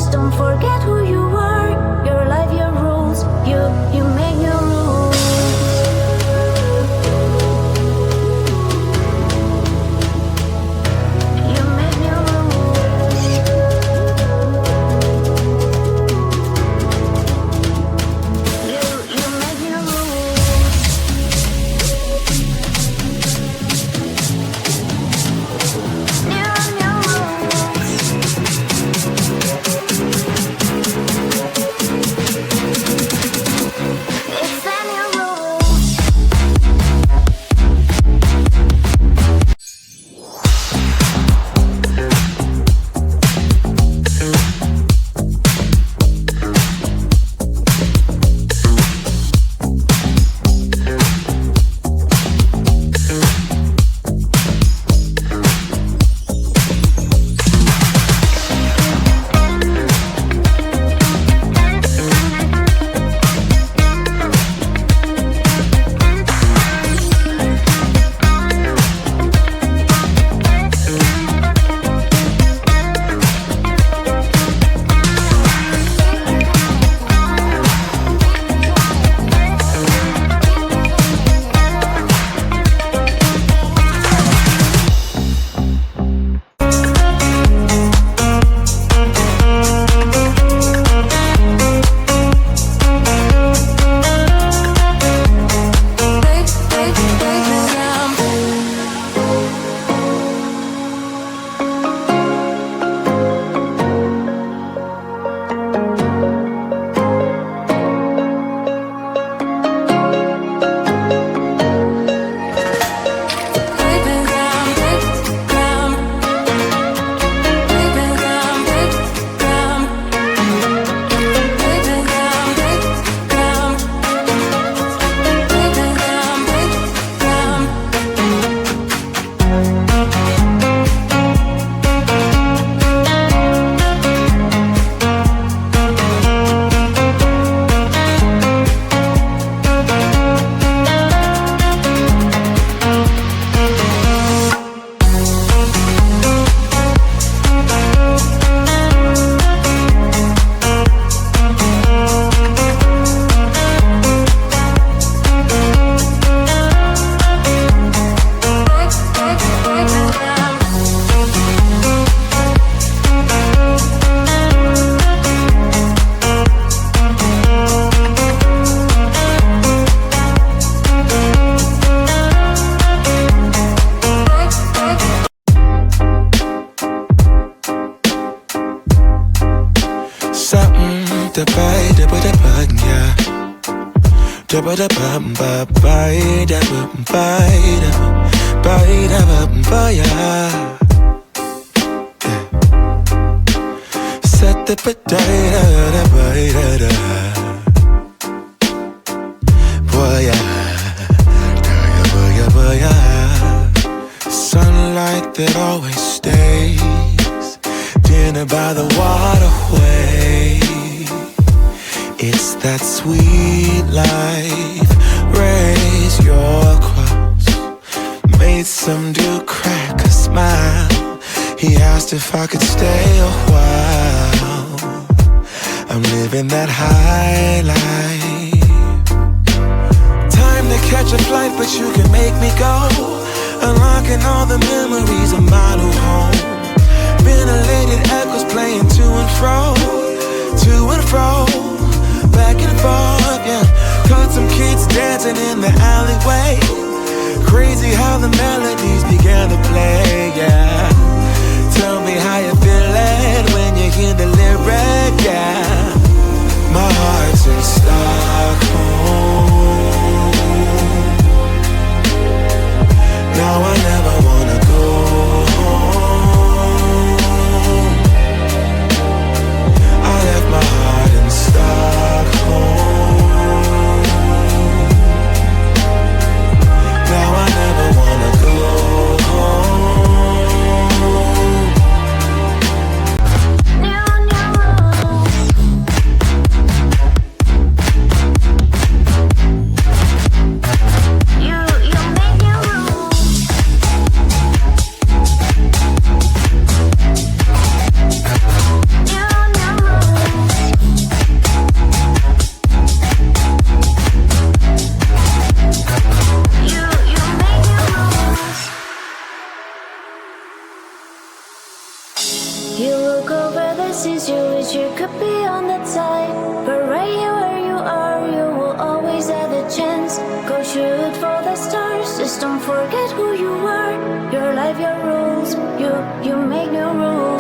Just don't forget who you are. Your life, your rules. You make your rules. You make your rules. You make your rules. You're on your It's in your rules. Sunlight that always stays. Dinner by the waterway. It's that sweet life. Raise your cross. Made some dude crack a smile. He asked if I could stay a while. I'm living that high life. Time to catch a flight, but you can make me go. Unlocking all the memories of my new home. Ventilated echoes playing to and fro. Back and forth, yeah. Caught some kids dancing in the alleyway. Crazy how the melodies began to play, yeah. Tell me how you feeling when you hear the lyric, yeah. My heart's in Stockholm. Now I never wanna go home. I left my heart in Stockholm. Now I never wanna go home. You look over the seas, you wish you could be on the tide. But right here where you are, you will always have the chance. Go shoot for the stars, just don't forget who you are. Your life, your rules, you make new rules.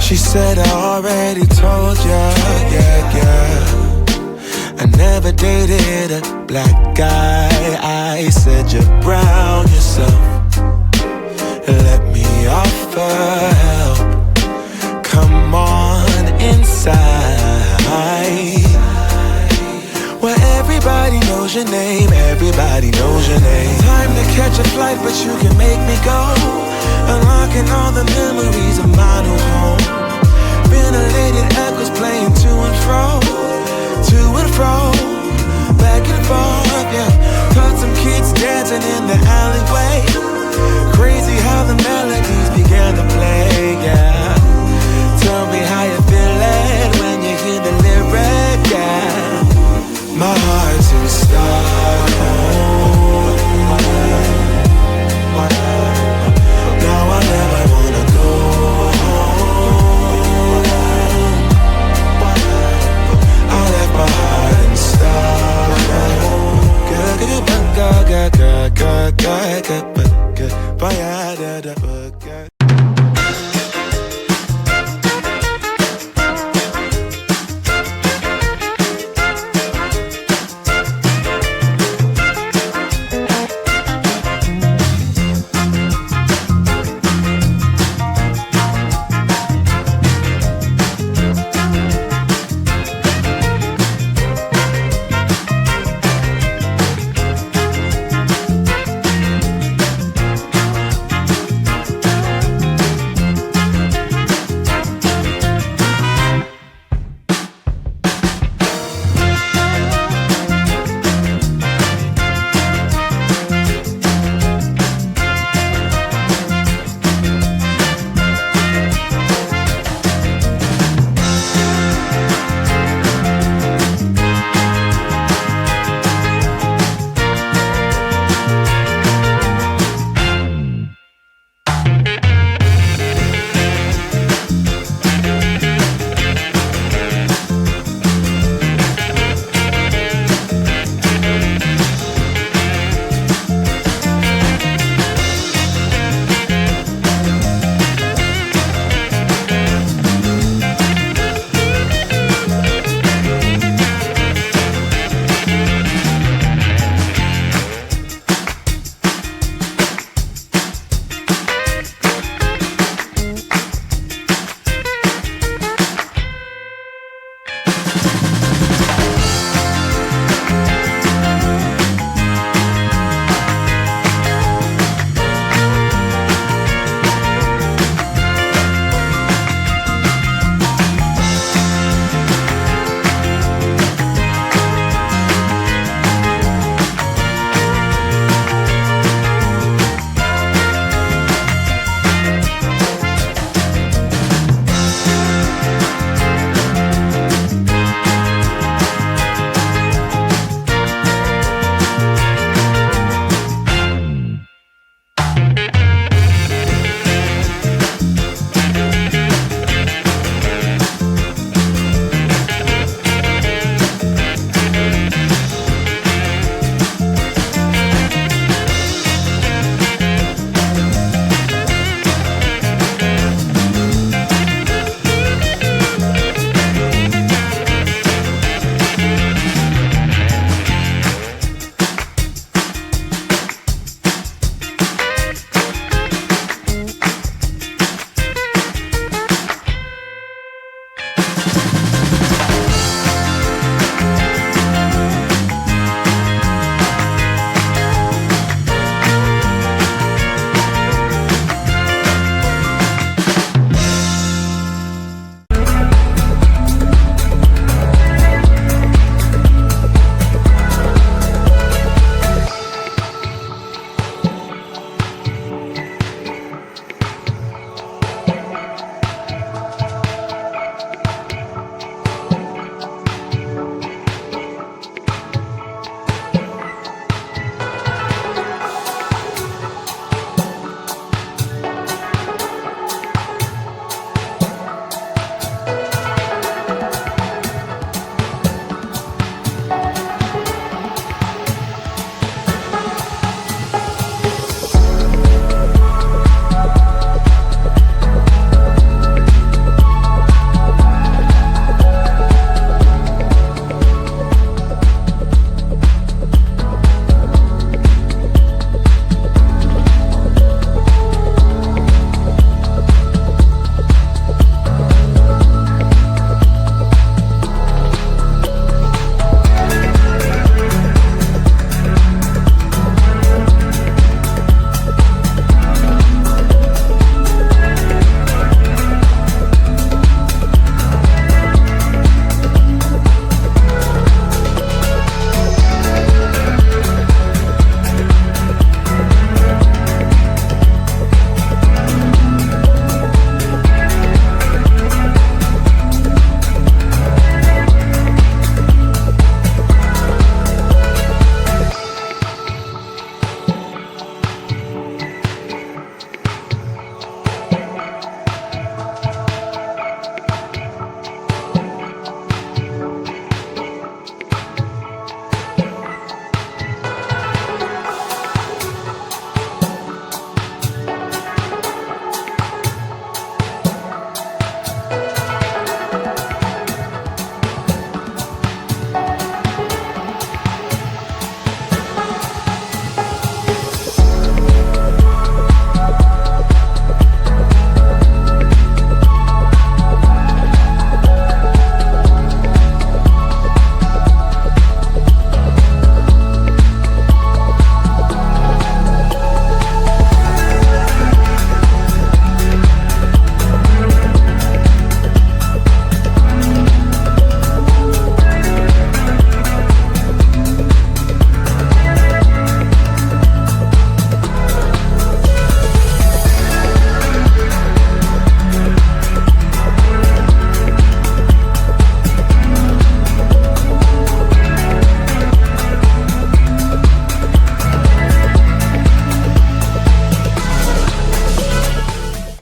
She said I already told ya, yeah. I never dated a black guy. I said you're brown yourself. Let me offer help. Come on inside, where everybody knows your name, everybody knows your name. Time to catch a flight, but you can make me go. Unlocking all the memories of my new home.